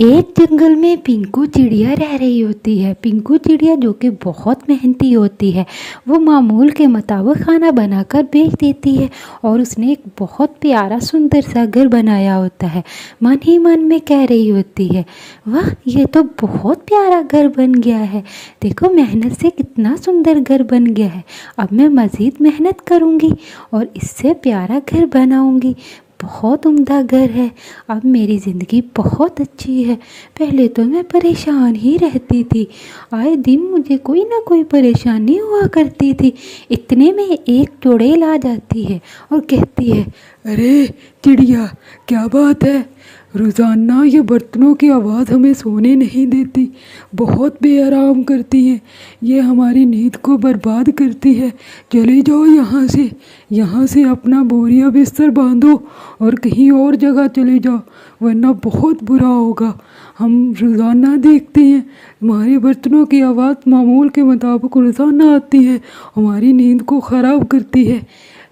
एक जंगल में पिंकू चिड़िया रह रही होती है। पिंकू चिड़िया जो कि बहुत मेहनती होती है, वो मामूल के मुताबिक खाना बनाकर बेच देती है और उसने एक बहुत प्यारा सुंदर सा घर बनाया होता है। मन ही मन में कह रही होती है, वाह ये तो बहुत प्यारा घर बन गया है, देखो मेहनत से कितना सुंदर घर बन गया है। अब मैं मज़ीद मेहनत करूँगी और इससे प्यारा घर बनाऊँगी। बहुत उम्दा घर है, अब मेरी ज़िंदगी बहुत अच्छी है। पहले तो मैं परेशान ही रहती थी, आए दिन मुझे कोई ना कोई परेशानी हुआ करती थी। इतने में एक चुड़ैल आ जाती है और कहती है, अरे चिड़िया, क्या बात है? रोज़ाना ये बर्तनों की आवाज़ हमें सोने नहीं देती, बहुत बेआराम करती है, ये हमारी नींद को बर्बाद करती है। चले जाओ यहाँ से अपना बोरिया बिस्तर बांधो और कहीं और जगह चले जाओ, वरना बहुत बुरा होगा। हम रोज़ाना देखते हैं तुम्हारे बर्तनों की आवाज़ मामूल के मुताबिक रोज़ाना आती है, हमारी नींद को ख़राब करती है।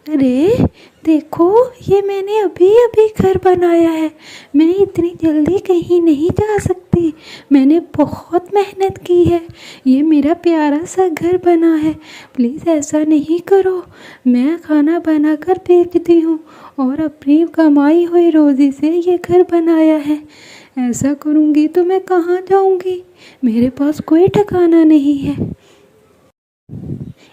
अरे देखो, ये मैंने अभी अभी घर बनाया है, मैं इतनी जल्दी कहीं नहीं जा सकती। मैंने बहुत मेहनत की है, ये मेरा प्यारा सा घर बना है, प्लीज़ ऐसा नहीं करो। मैं खाना बनाकर बेचती हूँ और अपनी कमाई हुई रोज़ी से ये घर बनाया है। ऐसा करूँगी तो मैं कहाँ जाऊँगी, मेरे पास कोई ठिकाना नहीं है।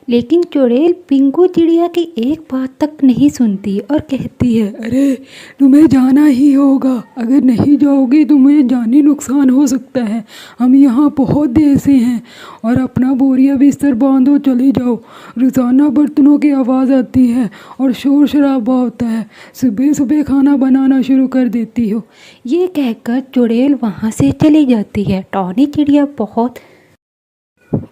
लेकिन चुड़ैल पिंकू चिड़िया की एक बात तक नहीं सुनती और कहती है, अरे तुम्हें जाना ही होगा, अगर नहीं जाओगी तुम्हें जानी नुकसान हो सकता है। हम यहाँ बहुत देर से हैं और अपना बोरिया बिस्तर बांधो, चले जाओ। रोज़ाना बर्तनों की आवाज़ आती है और शोर शराबा होता है, सुबह सुबह खाना बनाना शुरू कर देती हो। ये कहकर चुड़ैल वहाँ से चली जाती है। टॉनी चिड़िया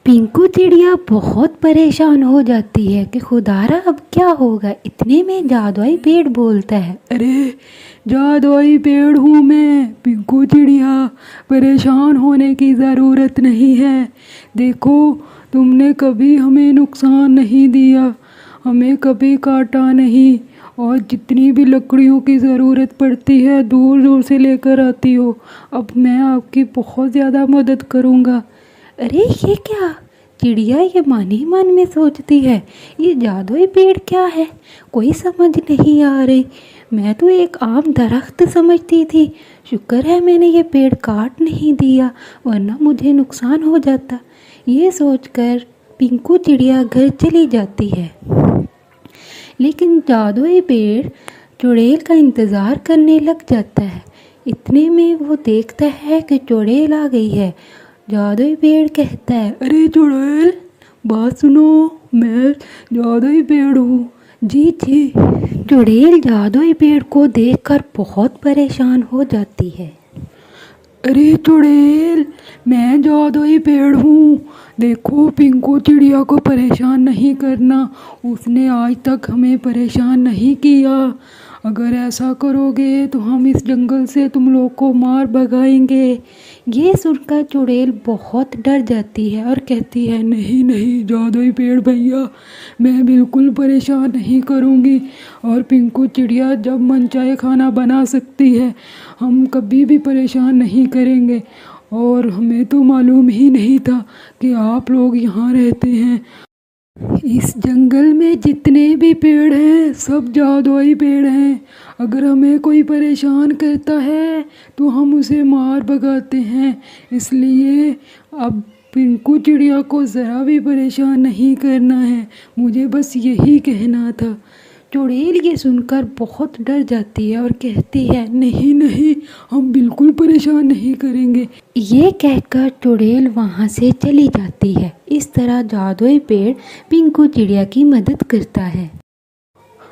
पिंकू चिड़िया बहुत परेशान हो जाती है कि खुदारा अब क्या होगा। इतने में जादुई पेड़ बोलता है, अरे जादुई पेड़ हूँ मैं पिंकू चिड़िया, परेशान होने की ज़रूरत नहीं है। देखो तुमने कभी हमें नुकसान नहीं दिया, हमें कभी काटा नहीं, और जितनी भी लकड़ियों की ज़रूरत पड़ती है दूर दूर से लेकर आती हो। अब मैं आपकी बहुत ज़्यादा मदद करूँगा। अरे ये क्या? चिड़िया ये मन ही मन में सोचती है, ये जादुई पेड़ क्या है, कोई समझ नहीं आ रही। मैं तो एक आम दरख्त समझती थी, शुक्र है मैंने ये पेड़ काट नहीं दिया, वरना मुझे नुकसान हो जाता। ये सोचकर पिंकू चिड़िया घर चली जाती है। लेकिन जादुई पेड़ चुड़ैल का इंतज़ार करने लग जाता है। इतने में वो देखता है कि चुड़ैल आ गई है। जादुई पेड़ कहता है, अरे चुड़ैल बात सुनो, मैं जादुई पेड़ हूँ। जी जी। चुड़ैल जादुई पेड़ को देखकर बहुत परेशान हो जाती है। अरे चुड़ैल, मैं जादुई पेड़ हूँ, देखो पिंकू चिड़िया को परेशान नहीं करना, उसने आज तक हमें परेशान नहीं किया। अगर ऐसा करोगे तो हम इस जंगल से तुम लोग को मार भगाएंगे। ये सुनकर चुड़ैल बहुत डर जाती है और कहती है, नहीं नहीं जादुई पेड़ भैया, मैं बिल्कुल परेशान नहीं करूँगी, और पिंकू चिड़िया जब मन चाहे खाना बना सकती है, हम कभी भी परेशान नहीं करेंगे। और हमें तो मालूम ही नहीं था कि आप लोग यहाँ रहते हैं। इस जंगल में जितने भी पेड़ हैं सब जादुई पेड़ हैं, अगर हमें कोई परेशान करता है तो हम उसे मार भगाते हैं, इसलिए अब पिंकू चिड़िया को ज़रा भी परेशान नहीं करना है। मुझे बस यही कहना था। चुड़ैल ये सुनकर बहुत डर जाती है और कहती है, नहीं नहीं, हम बिल्कुल परेशान नहीं करेंगे। ये कहकर चुड़ैल वहाँ से चली जाती है। इस तरह जादुई पेड़ पिंकू चिड़िया की मदद करता है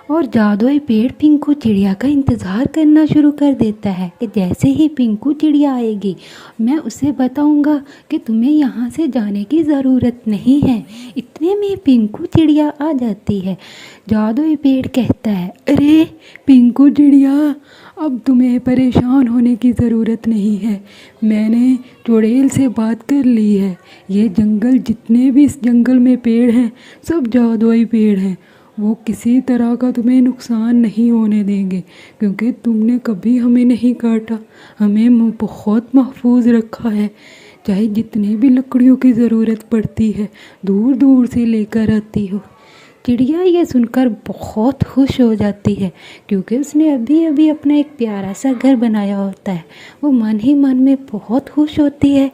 और जादुई पेड़ पिंकू चिड़िया का इंतज़ार करना शुरू कर देता है कि जैसे ही पिंकू चिड़िया आएगी मैं उसे बताऊंगा कि तुम्हें यहाँ से जाने की ज़रूरत नहीं है। इतने में पिंकू चिड़िया आ जाती है। जादुई पेड़ कहता है, अरे पिंकू चिड़िया, अब तुम्हें परेशान होने की ज़रूरत नहीं है, मैंने चुड़ैल से बात कर ली है। ये जंगल जितने भी इस जंगल में पेड़ हैं सब जादुई पेड़ हैं, वो किसी तरह का तुम्हें नुकसान नहीं होने देंगे, क्योंकि तुमने कभी हमें नहीं काटा। हमें बहुत महफूज रखा है। चाहे जितनी भी लकड़ियों की ज़रूरत पड़ती है दूर दूर से लेकर आती हो। चिड़िया ये सुनकर बहुत खुश हो जाती है, क्योंकि उसने अभी अभी अपना एक प्यारा सा घर बनाया होता है। वो मन ही मन में बहुत खुश होती है।